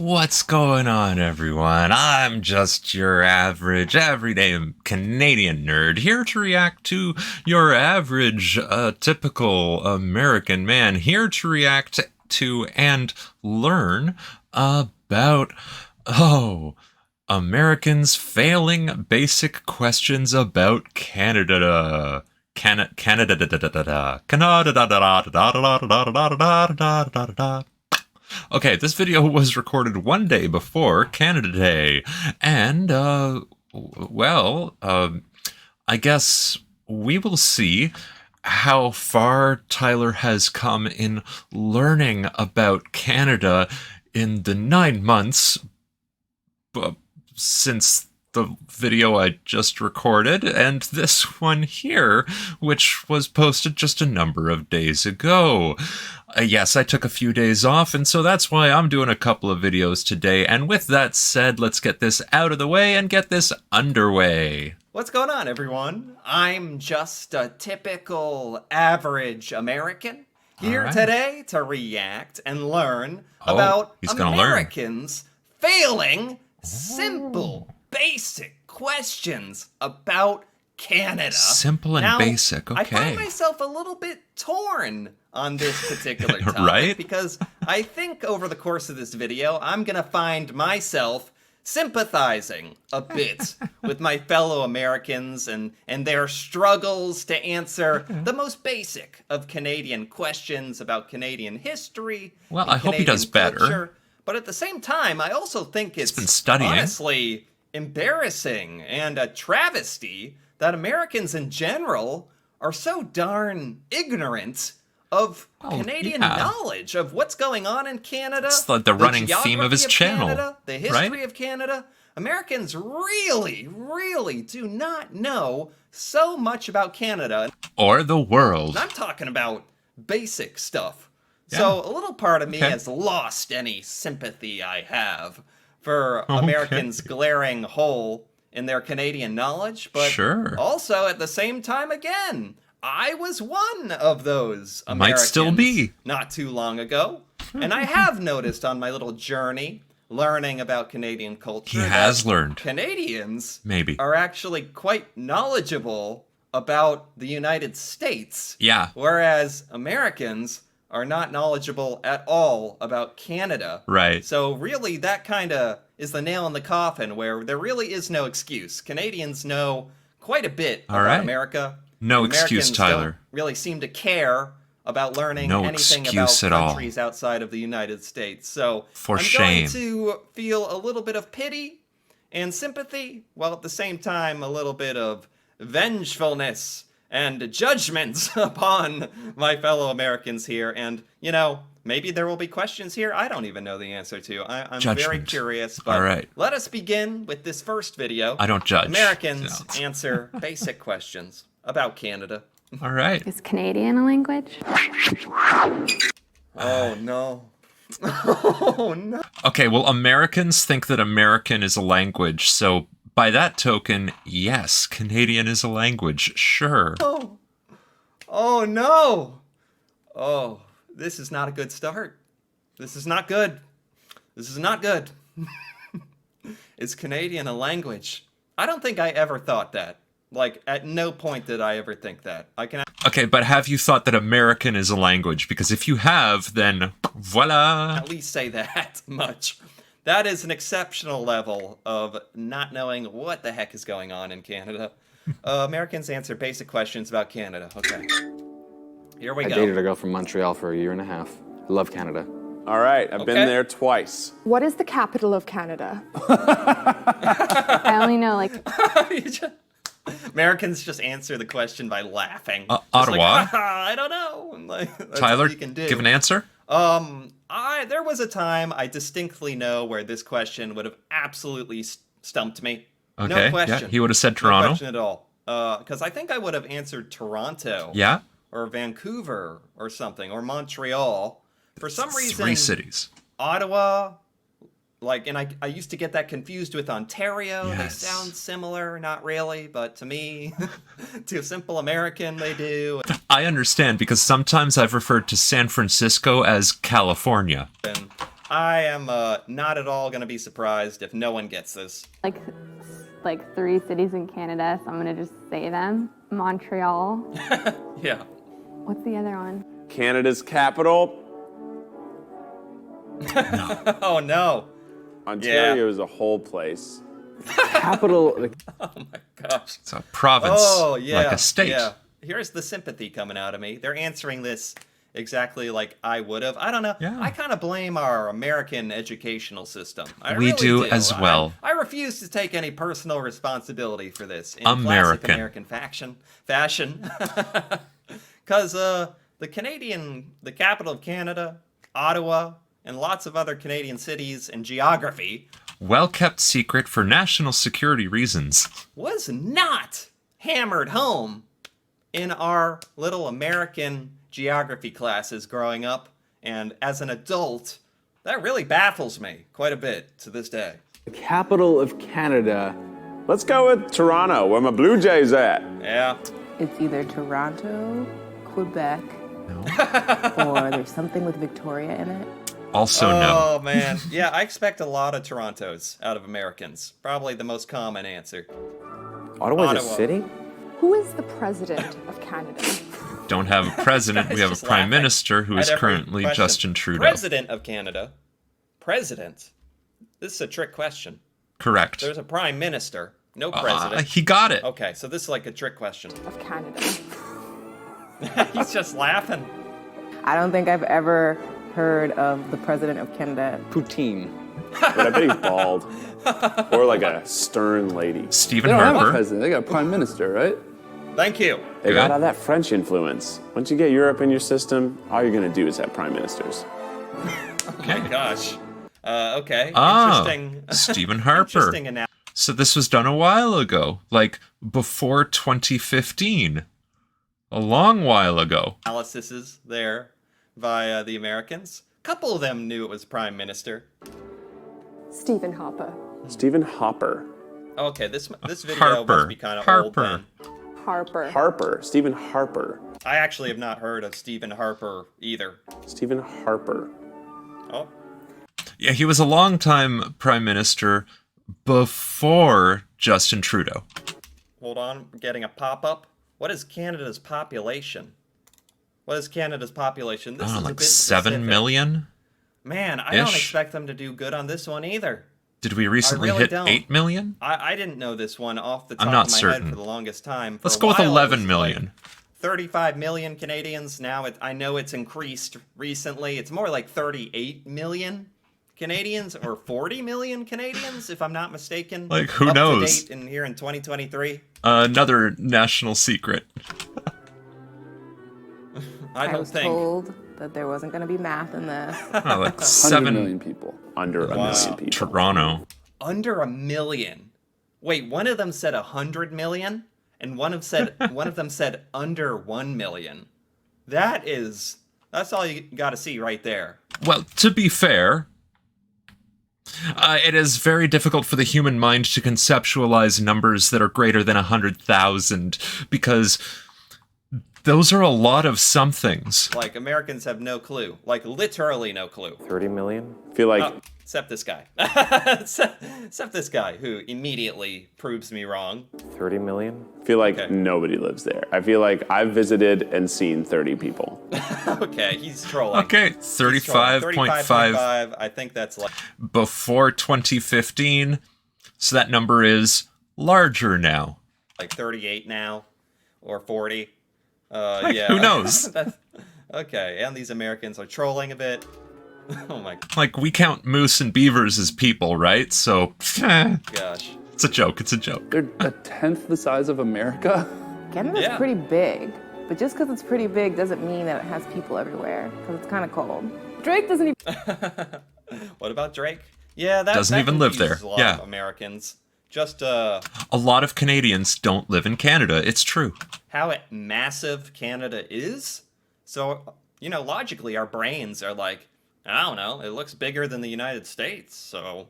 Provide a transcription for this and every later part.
What's going on, everyone? I'm just your average, everyday Canadian nerd here to react to your average, typical American man here to react to and learn about, Americans failing basic questions about Canada. Canada. Okay, this video was recorded one day before Canada Day, and, I guess we will see how far Tyler has come in learning about Canada in the 9 months since the video I just recorded, and this one here, which was posted just a number of days ago. Yes, I took a few days off, and so that's why I'm doing a couple of videos today. And with that said, let's get this out of the way and get this underway. What's going on, everyone? I'm just a typical average American here today to react and learn about Americans failing simple, basic questions about Canada. Simple and basic, okay. I find myself a little bit torn on this particular topic, right? Because I think over the course of this video, I'm gonna find myself sympathizing a bit with my fellow Americans and their struggles to answer the most basic of Canadian questions about Canadian history. Well, I hope he does better. But at the same time, I also think it's been studying. Honestly embarrassing and a travesty that Americans in general are so darn ignorant of Canadian knowledge of what's going on in Canada. It's like the running theme of his channel. Canada, the history of Canada. Americans really, really do not know so much about Canada. Or the world. And I'm talking about basic stuff. Yeah. So a little part of me has lost any sympathy I have for Americans' glaring hole in their Canadian knowledge. But also at the same time, again, I was one of those Americans. Might still be. Not too long ago. And I have noticed on my little journey learning about Canadian culture. He has learned. Canadians maybe are actually quite knowledgeable about the United States. Yeah. Whereas Americans are not knowledgeable at all about Canada. Right. So really that kind of is the nail in the coffin where there really is no excuse. Canadians know quite a bit about America. No excuse, Tyler. Don't really seem to care about learning anything about countries outside of the United States. So I'm going to feel a little bit of pity and sympathy, while at the same time a little bit of vengefulness and judgments upon my fellow Americans here. And, you know, maybe there will be questions here I don't even know the answer to. I'm very curious. But let us begin with this first video. I don't judge. Americans answer basic questions about Canada. All right. Is Canadian a language? Oh, no. Oh, no. Okay, well, Americans think that American is a language, so by that token, yes, Canadian is a language, sure. Oh, no. Oh, this is not a good start. This is not good. This is not good. Is Canadian a language? I don't think I ever thought that. Like, at no point did I ever think that. Okay, but have you thought that American is a language? Because if you have, then voila. At least say that much. That is an exceptional level of not knowing what the heck is going on in Canada. Americans answer basic questions about Canada. Okay. Here we go. I dated a girl from Montreal for 1.5 years. I love Canada. All right, I've been there twice. What is the capital of Canada? I only know, like... Americans just answer the question by laughing. Ottawa? Like, I don't know. Like, that's Tyler, what you can do. give an answer? There was a time I distinctly know where this question would have absolutely stumped me. Okay, no question. Yeah, he would have said Toronto. No question at all. Because I think I would have answered Toronto. Yeah? Or Vancouver or something, or Montreal. For some reason... 3 cities. Ottawa... Like, and I used to get that confused with Ontario. Yes. They sound similar, not really, but to me, to a simple American, they do. I understand, because sometimes I've referred to San Francisco as California. And I am not at all going to be surprised if no one gets this. Like 3 cities in Canada, so I'm gonna just say them. Montreal. Yeah. What's the other one? Canada's capital. Oh, no. Ontario is a whole place. Capital. Oh, my gosh. It's a province, Oh, yeah. like a state. Yeah. Here's the sympathy coming out of me. They're answering this exactly like I would have. I don't know. Yeah. I kind of blame our American educational system. I We really do as well. I refuse to take any personal responsibility for this in American. classic American fashion. Because the capital of Canada, Ottawa, and lots of other Canadian cities and geography Well kept secret for national security reasons. was not hammered home in our little American geography classes growing up, and as an adult, that really baffles me quite a bit to this day. The capital of Canada. Let's go with Toronto, where my Blue Jays at. Yeah. It's either Toronto, Quebec, or there's something with Victoria in it. Also no. Oh, man. Yeah, I expect a lot of Torontos out of Americans. Probably the most common answer. Ottawa's Ottawa. a city? Who is the president of Canada? Don't have a president. We have a Just prime laughing minister who at is every currently question. Justin Trudeau. President of Canada. President? This is a trick question. Correct. There's a prime minister. No president. He got it. Okay, so this is like a trick question. Of Canada. He's just laughing. I don't think I've ever heard of the president of Canada. Poutine. But I bet he's bald. Or like a stern lady. Stephen They don't have a Harper. president. They got a prime minister, right? Thank you. They got Good. all that French influence. Once you get Europe in your system, all you're going to do is have prime ministers. My gosh. Okay. Ah, Interesting. Stephen Harper. Interesting analysis. So this was done a while ago, like before 2015. A long while ago. Analysis there by the Americans. A couple of them knew it was prime minister. Stephen Harper. Stephen Hopper. Okay, this video Harper. must be kind of old Harper. then. Harper. Harper. Stephen Harper. I actually have not heard of Stephen Harper either. Stephen Harper. Oh, Yeah, he was a long-time prime minister before Justin Trudeau. hold on. I'm getting a pop-up. What is Canada's population? What is Canada's population? This I don't is know, a like bit 7 specific. million? Man, I don't Ish. expect them to do good on this one either. Did we recently really hit don't. 8 million? I didn't know this one off the top I'm not of my certain. head for the longest time. For Let's a go with while, it 11 was million. like 35 million Canadians. Now I know it's increased recently. It's more like 38 million Canadians or 40 million Canadians, if I'm not mistaken. Like, who Up knows? To date in here in 2023. Another national secret. I don't was think. told that there wasn't going to be math in this. Oh, like 100 7 million people. Under a million people. Toronto. Under a million. Wait, one of them said 100 million, and one of them said under 1 million. That's all you got to see right there. Well, to be fair, it is very difficult for the human mind to conceptualize numbers that are greater than 100,000 because those are a lot of somethings. Like, Americans have no clue. Like, literally no clue. 30 million? I feel like Oh, except this guy. except this guy, who immediately proves me wrong. 30 million? I feel like Okay. nobody lives there. I feel like I've visited and seen 30 people. Okay, he's trolling. Okay, He's trolling. 35.5 35.5, I think that's like... before 2015. So that number is larger now. like 38 now, or 40. Like, Yeah. who knows? Okay, and these Americans are trolling a bit. Oh my Like, we count moose and beavers as people, right? So, gosh. it's a joke. It's a joke. They're a tenth the size of America. Canada's Yeah. pretty big, but just because it's pretty big doesn't mean that it has people everywhere, because it's kind of cold. Drake doesn't even... What about Drake? Yeah, that Doesn't even live there. confuses a lot Yeah. of Americans. Just A lot of Canadians don't live in Canada. It's true. how massive Canada is. So, logically, our brains are like, I don't know, it looks bigger than the United States, so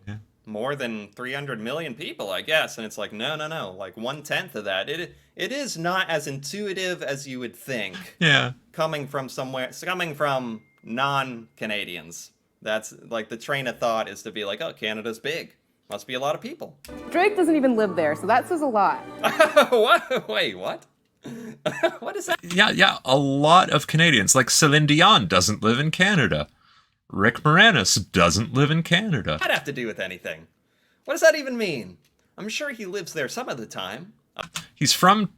more than 300 million people, I guess. And it's like, no, like 1/10 of that. It is not as intuitive as you would think, Yeah. coming from non-Canadians. That's like the train of thought is to be like, oh, Canada's big. Must be a lot of people. Drake doesn't even live there, so that says a lot. What? Wait, what? What is that? Yeah, a lot of Canadians. Like Celine Dion doesn't live in Canada. Rick Moranis doesn't live in Canada. That'd have to do with anything. What does that even mean? I'm sure he lives there some of the time. He's from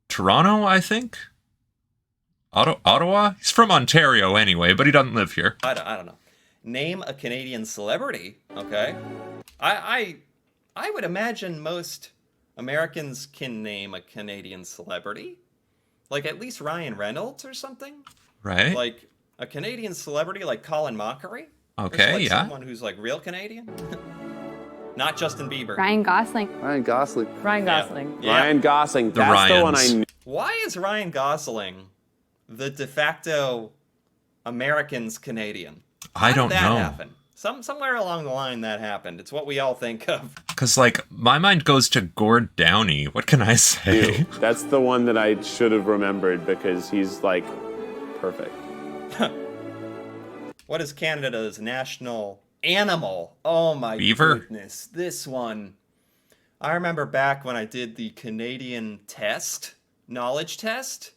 Toronto, I think. Ottawa? He's from Ontario anyway, but he doesn't live here. I don't know. Name a Canadian celebrity, okay? I would imagine most Americans can name a Canadian celebrity. Like at least Ryan Reynolds or something. Right. Like a Canadian celebrity like Colin Mockery. Okay, like yeah. Someone who's like real Canadian. Not Justin Bieber. Ryan Gosling. Ryan Gosling. Ryan Gosling. Yeah. Ryan Gosling. That's the one I knew. Why is Ryan Gosling the de facto American's Canadian? I don't How did that know. happen? Somewhere along the line that happened. It's what we all think of. Because, like, my mind goes to Gord Downey. What can I say? Ew. That's the one that I should have remembered because he's like perfect. What is Canada's national animal? Oh my Beaver? goodness. This one. I remember back when I did the Canadian test, knowledge test.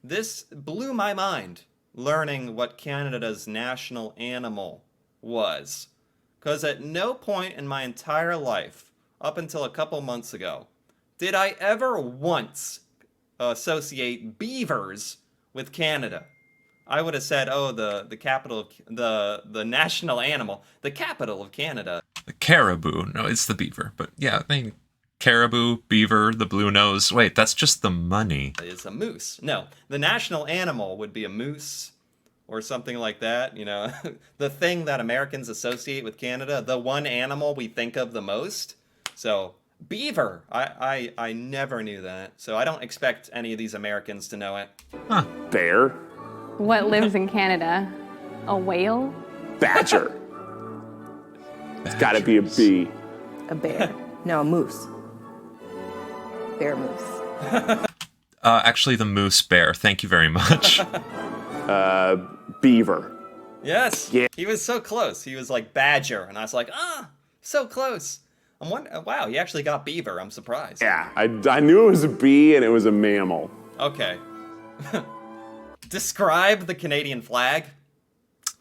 This blew my mind, learning what Canada's national animal was. Because at no point in my entire life, up until a couple months ago, did I ever once associate beavers with Canada. I would have said, oh, the capital, the national animal, the capital of Canada. The caribou. No, it's the beaver. But yeah, I mean, caribou, beaver, the blue nose. Wait, that's just the money. Is a moose. No, the national animal would be a moose or something like that. You know, the thing that Americans associate with Canada, the one animal we think of the most. So beaver. I never knew that. So I don't expect any of these Americans to know it. Huh. Bear. What lives in Canada? A whale? Badger. It's got to be a bee. A bear. No, a moose. Bear moose. Actually, the moose bear. Thank you very much. Beaver. Yes. Yeah. He was so close. He was like badger, and I was like, so close. I'm wondering. Wow, he actually got beaver. I'm surprised. Yeah, I knew it was a bee and it was a mammal. Okay. Describe the Canadian flag.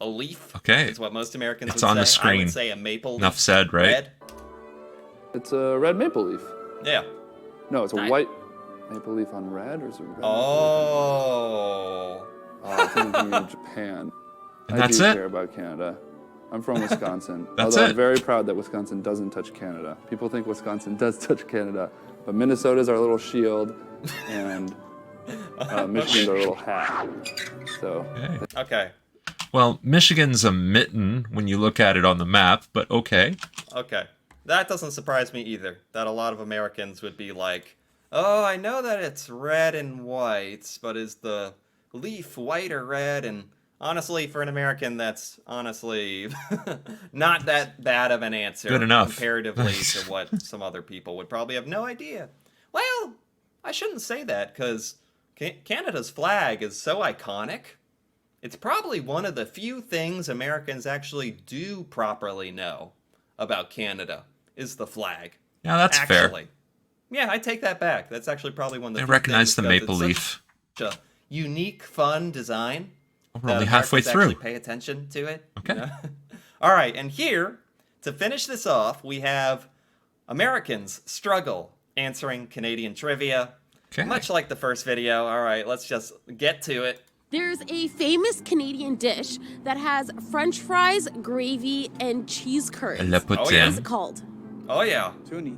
A leaf. Okay. Is what most Americans It's would on say. the screen. I would say a maple leaf. Enough said, right? Red. It's a red maple leaf. Yeah. No, it's a Nice. white maple leaf on red, or is it red? Oh. I think I'm thinking of Japan. And I that's do it? care about Canada. I'm from Wisconsin. That's although it. I'm very proud that Wisconsin doesn't touch Canada. People think Wisconsin does touch Canada, but Minnesota's our little shield, and Michigan's our little hat. So Okay. Okay. Well, Michigan's a mitten when you look at it on the map, but okay. Okay. That doesn't surprise me either. That a lot of Americans would be like, oh, I know that it's red and white, but is the leaf white or red? And honestly, for an American, that's honestly not that bad of an answer. Good enough. Comparatively to what some other people would probably have no idea. Well, I shouldn't say that, because Canada's flag is so iconic. It's probably one of the few things Americans actually do properly know about Canada, is the flag. Yeah, that's Actually. fair. Yeah, I take that back. That's actually probably one of the I few recognize things the because maple it's leaf. such a unique, fun design. We're that only halfway Americans through. actually pay attention to it. Okay. You know? All right, and here, to finish this off, we have Americans struggle answering Canadian trivia. Okay. Much like the first video. All right, let's just get to it. There's a famous Canadian dish that has French fries, gravy, and cheese curds. Le What poutine. is it called? Oh, yeah. Toonie.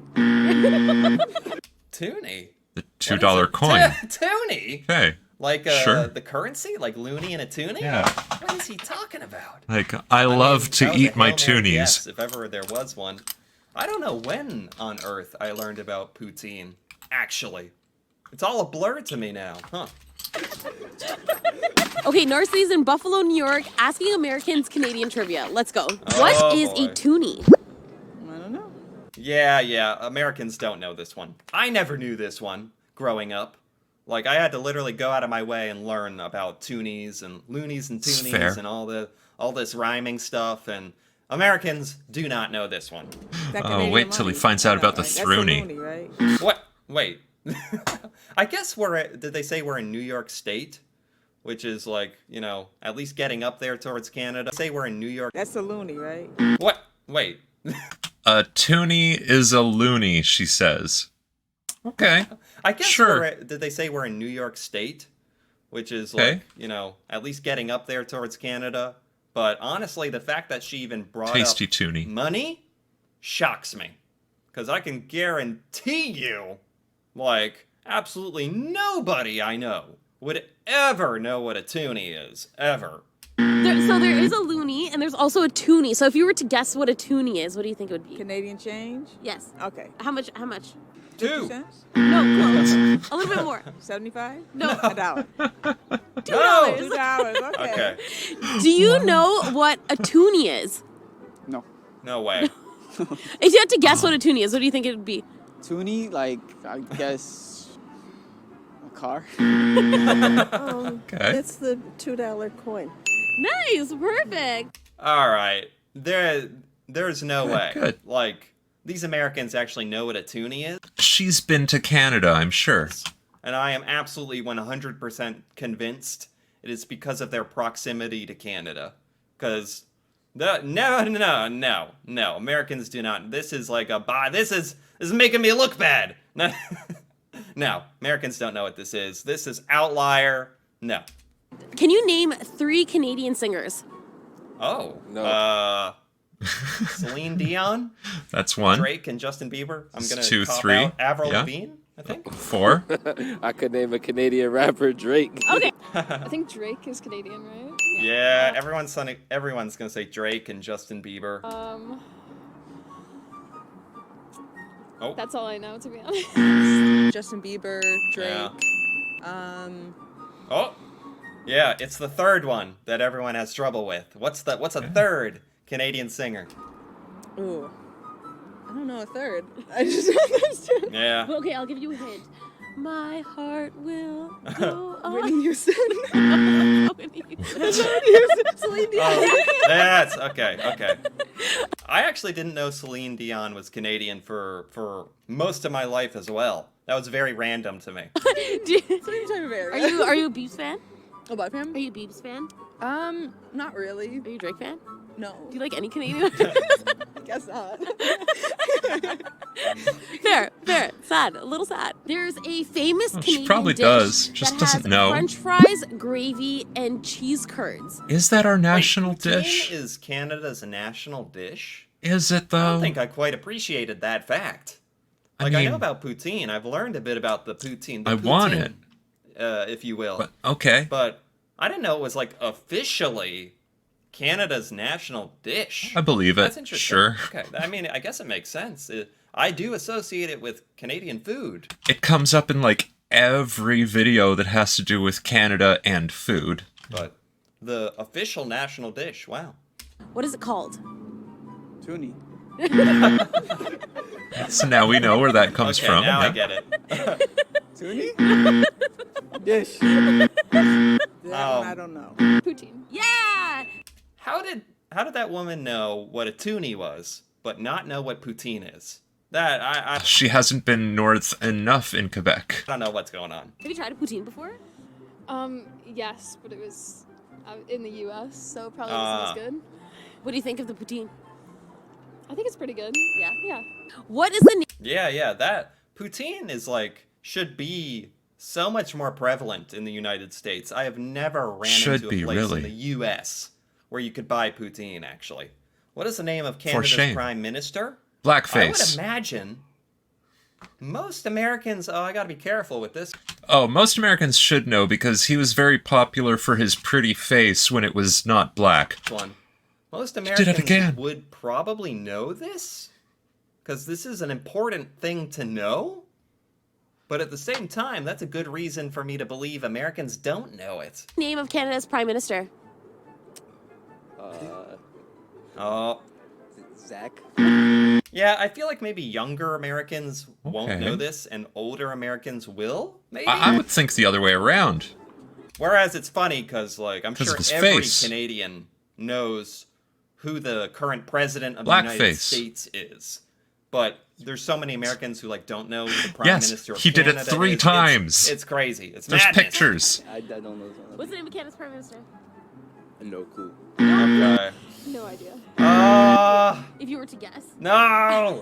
Toonie. The $2 coin. Toonie? Okay. Like Sure. the currency? Like loony and a toonie? Yeah. What is he talking about? Like, I love mean, to that was a eat my Hail Mary toonies. guess, if ever there was one. I don't know when on earth I learned about poutine, actually. It's all a blur to me now, huh? Okay, Narcissi's in Buffalo, New York, asking Americans Canadian trivia. Let's go. What is boy. a toonie? I don't know. Yeah, Americans don't know this one. I never knew this one growing up. Like, I had to literally go out of my way and learn about toonies and loonies and It's toonies fair. and all all this rhyming stuff, and Americans do not know this one. Oh, wait till he finds out about the Throonie. Right? What? Wait. I guess did they say we're in New York State? Which is like, at least getting up there towards Canada. Say we're in New York. That's a loony, right? What? Wait. A toonie is a loony, she says. Okay. I guess sure. did they say we're in New York State? Which is like, at least getting up there towards Canada. But honestly, the fact that she even brought Tasty up toonie. money shocks me. Because I can guarantee you, like, absolutely nobody I know would ever know what a toonie is. Ever. So there is a loony, and there's also a toonie. So if you were to guess what a toonie is, what do you think it would be? Canadian change? Yes. Okay. How much? 2 cents? No, close. A little bit more. 75? No. $1. $2. $2. Okay. Okay. Do you know what a toonie is? No. No way. If you had to guess what a toonie is, what do you think it would be? Toonie, like, I guess, a car. Okay. It's the $2 coin. Nice, perfect. All right. There's no way. Good. Like, these Americans actually know what a toonie is. She's been to Canada, I'm sure. And I am absolutely 100% convinced it is because of their proximity to Canada. Because, no, Americans do not. This is like this is making me look bad. No, Americans don't know what this is. This is outlier. No. Can you name 3 Canadian singers? Oh. No. Celine Dion, That's 1. Drake, and Justin Bieber. I'm going to 2, cop 3. out Avril Yeah. Lavigne, I think. 4. I could name a Canadian rapper, Drake. Okay. I think Drake is Canadian, right? Yeah, everyone's going to say Drake and Justin Bieber. Oh. That's all I know, to be honest. Justin Bieber, Drake. Yeah. Oh. Yeah, it's the third one that everyone has trouble with. What's a third Canadian singer? Ooh. I don't know a third. I just understood. Yeah. Well, okay, I'll give you a hint. My heart will go on. Whitney Houston. Whitney Celine Dion. Oh, that's okay. I actually didn't know Celine Dion was Canadian for most of my life as well. That was very random to me. Are you a Biebs fan? Oh, by him? Are you a Biebs fan? Not really. Are you a Drake fan? No. Do you like any Canadian? Guess not. Fair. Sad. A little sad. There's a famous Canadian She probably dish does. Just that doesn't has know. French fries, gravy, and cheese curds. Is that our national Wait, dish? poutine is Canada's national dish? Is it, though? I don't think I quite appreciated that fact. Like, I know about poutine. I've learned a bit about the poutine. I want it. If you will. Okay. But I didn't know it was, like, officially Canada's national dish. I believe it. That's interesting. Sure. Okay. I mean, I guess it makes sense. I do associate it with Canadian food. It comes up in, like, every video that has to do with Canada and food. But the official national dish, wow. What is it called? Toonie. So now we know where that comes Okay, from. now Yeah. I get it. Toonie? Dish. I don't know. Poutine. Yeah! How did that woman know what a toonie was, but not know what poutine is? That I She hasn't been north enough in Quebec. don't know what's going on. Have you tried a poutine before? Yes, but it was in the U.S., so it probably wasn't as good. What do you think of the poutine? I think it's pretty good. Yeah. Yeah. What is the name? Yeah, that poutine is like should be so much more prevalent in the United States. I have never ran Should into be, a place really. in the U.S. where you could buy poutine. Actually, what is the name of For Canada's shame. Prime Minister? Blackface. I would imagine most Americans. Oh, I got to be careful with this Oh, most Americans should know because he was very popular for his pretty face when it was not black. one. Most did it Americans again. would probably know this because this is an important thing to know. But at the same time, that's a good reason for me to believe Americans don't know it. Name of Canada's Prime Minister? Oh. Zach. Yeah, I feel like maybe younger Americans won't Okay. know this, and older Americans will, maybe? I would think the other way around. Whereas it's funny, because, like, I'm 'Cause sure of his every face. Canadian knows who the current president of the United States is. But there's so many Americans who like don't know who the Prime Minister of he Canada did it 3 times. It's crazy. It's There's madness. pictures. I don't know. What's the name of Canada's Prime Minister? No clue. Okay. No idea. If you were to guess. No.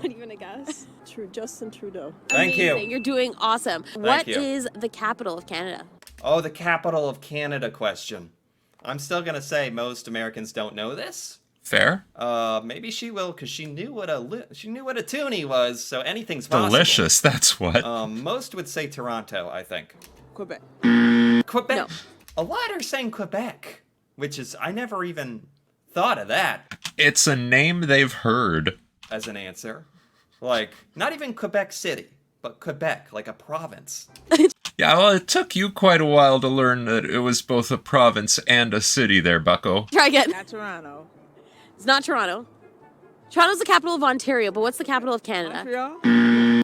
Not even a guess. Justin Trudeau. Thank you. Amazing. You're doing awesome. What is the capital of Canada? Oh, the capital of Canada question. I'm still gonna say most Americans don't know this. Fair. Maybe she will, because she knew what a toonie was. So anything's possible. Delicious. That's what. Most would say Toronto. I think. Quebec. Quebec. No. A lot are saying Quebec, which is I never even thought of that It's a name they've heard. as an answer. Like not even Quebec City, but Quebec, like a province. Yeah, well, it took you quite a while to learn that it was both a province and a city there, bucko. Try again. Not Toronto. It's not Toronto. Toronto's the capital of Ontario, but what's the capital of Canada? Montreal.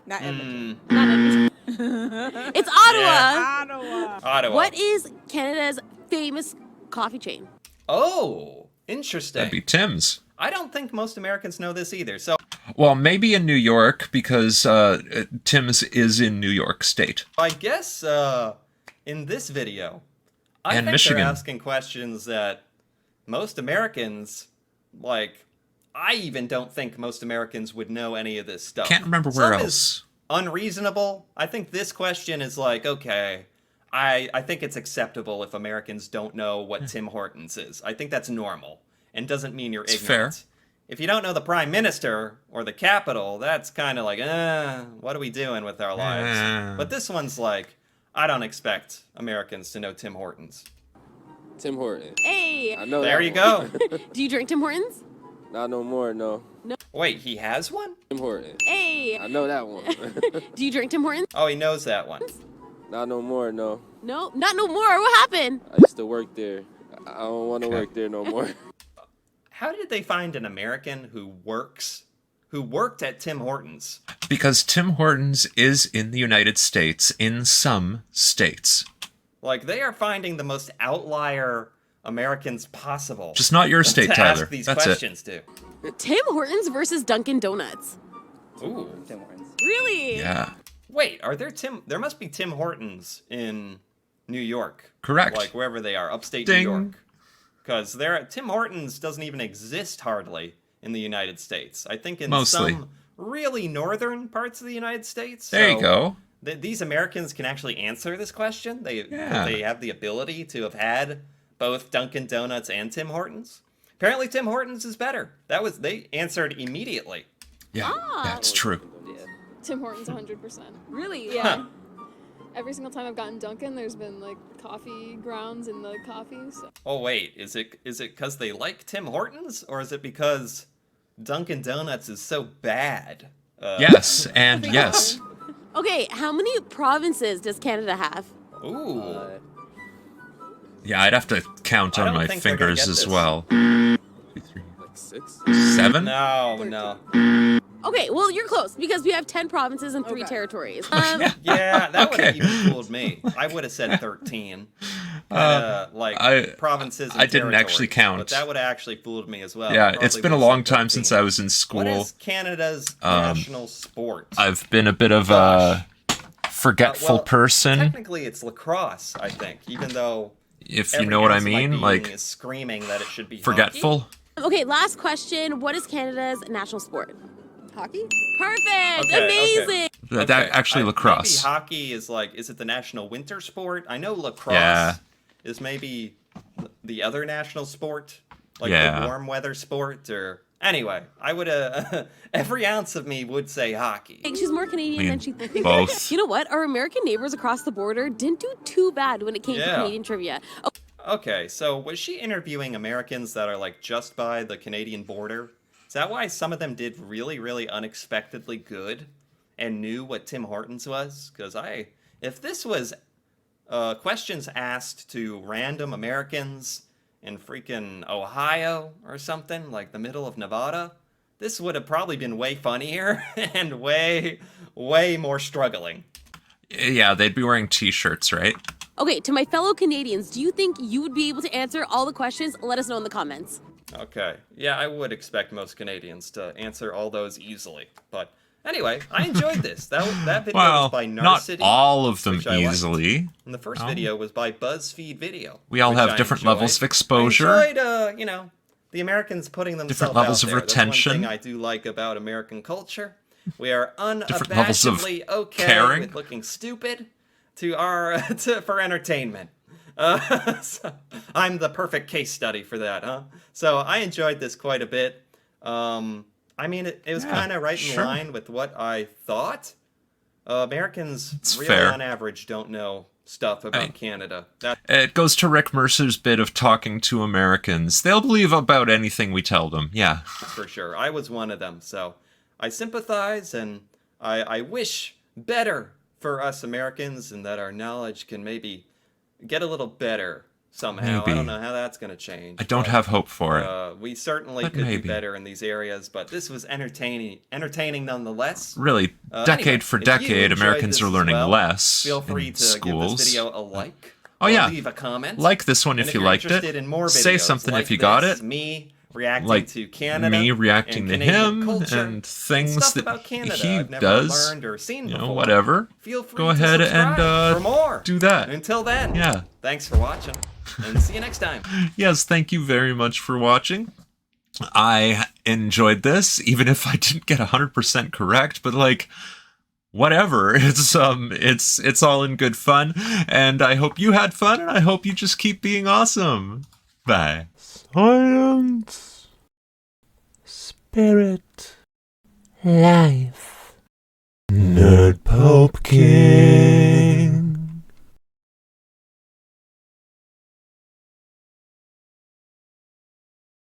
Not Edmonton. Not Edmonton. It's Ottawa. Ottawa. Ottawa. What is Canada's famous coffee chain? Oh, interesting. That'd be Tim's. I don't think most Americans know this either. So Well, maybe in New York, because Tim's is in New York State. I guess in this video, I And think Michigan. they're asking questions that most Americans, like, I even don't think most Americans would know any of this stuff. Can't remember where Some else. is unreasonable. I think this question is like, okay, I think it's acceptable if Americans don't know what Tim Hortons is. I think that's normal and doesn't mean you're ignorant. Fair. If you don't know the Prime Minister or the capital, that's kind of like, what are we doing with our lives? But this one's like, I don't expect Americans to know Tim Hortons. Tim Hortons. Hey. I know There that you one. go. Do you drink Tim Hortons? Not no more, no. Wait, he has one? Tim Hortons. Hey. I know that one. Do you drink Tim Hortons? Oh, he knows that one. Not no more, no. No, not no more. What happened? I used to work there. I don't want to work there no more. How did they find an American who worked at Tim Hortons? Because Tim Hortons is in the United States, in some states. Like, they are finding the most outlier Americans possible. Just not your state, to Tyler. ask these That's questions to. Tim Hortons versus Dunkin' Donuts. Ooh. Tim Hortons. Really? Yeah. Wait, there must be Tim Hortons in New York. Correct. Like wherever they are, upstate Ding. New York. Because Tim Hortons doesn't even exist hardly in the United States. I think in Mostly. some really northern parts of the United States. There you go. These Americans can actually answer this question. They Yeah. have the ability to have had both Dunkin' Donuts and Tim Hortons. Apparently Tim Hortons is better. They answered immediately. Yeah, that's true. Tim Hortons 100%. Really? Yeah. Every single time I've gotten Dunkin', there's been like coffee grounds in the coffee. So. Oh wait, is it because they like Tim Hortons, or is it because Dunkin' Donuts is so bad? Yes, and yes. Okay, how many provinces does Canada have? Ooh. Yeah, I'd have to count I on don't my think they're gonna fingers get as this. well. Like 6? 7? No. Okay, well, you're close because we have 10 provinces and 3 territories. Yeah, that would have Okay. even fooled me. I would have said 13. Provinces and I didn't actually territories, count. But that would have actually fooled me as well. Yeah, Probably it's been a would've long said time since I was in school. What is Canada's national sport? I've been a bit of a forgetful Well, person, Technically, it's lacrosse, I think, even though if you every know what I ounce of my mean. being Like, is screaming that it should be forgetful. Okay, last question. What is Canada's national sport? Hockey? Perfect! Okay, Amazing! That actually lacrosse. Maybe hockey is is it the national winter sport? I know lacrosse Yeah. is maybe the other national sport, like Yeah. the warm weather sport, or anyway, I would every ounce of me would say hockey. She's more Canadian than she thinks. both. You know what? Our American neighbors across the border didn't do too bad when it came to Yeah. Canadian trivia. Okay, so was she interviewing Americans that are like just by the Canadian border? Is that why some of them did really, really unexpectedly good and knew what Tim Hortons was? Because if this was questions asked to random Americans in freaking Ohio or something, like the middle of Nevada, this would have probably been way funnier and way, way more struggling. Yeah, they'd be wearing t-shirts, right? Okay, to my fellow Canadians, do you think you would be able to answer all the questions? Let us know in the comments. Okay. Yeah, I would expect most Canadians to answer all those easily. But anyway, I enjoyed this. That video was by Narcity. Not all of them easily. And the first video was by BuzzFeed Video. We all have different levels of exposure. I enjoyed, the Americans putting themselves different levels out of there. retention. That's one thing I do like about American culture. We are Different levels of unabashedly okay caring. with looking stupid for entertainment. So I'm the perfect case study for that, huh? So I enjoyed this quite a bit. I mean, it was kind of right in line with what I thought. Americans really, on average, don't know stuff about Canada. It goes to Rick Mercer's bit of talking to Americans. They'll believe about anything we tell them. Yeah. For sure. I was one of them. So I sympathize, and I wish better for us Americans, and that our knowledge can maybe get a little better somehow. Maybe. I don't know how that's going to change. I don't have hope for it. We certainly could do better in these areas, but this was entertaining nonetheless. Really, decade for decade, Americans are learning less feel free in to schools. give this video a like. Oh yeah, leave a comment. Like this one if you liked it. In more videos Say something like if you got it. Me reacting like to Canada, me reacting and to Canadian him, culture, and things stuff that about Canada he I've never does. learned or seen you know, before. whatever. Feel free Go to ahead subscribe and for more. do that. Until then, Yeah. Thanks for watching, and see you next time. Yes, thank you very much for watching. I enjoyed this, even if I didn't get 100% correct, but like, whatever. It's all in good fun, and I hope you had fun, and I hope you just keep being awesome. Bye. Science, spirit, life, Nerd Pumpkin.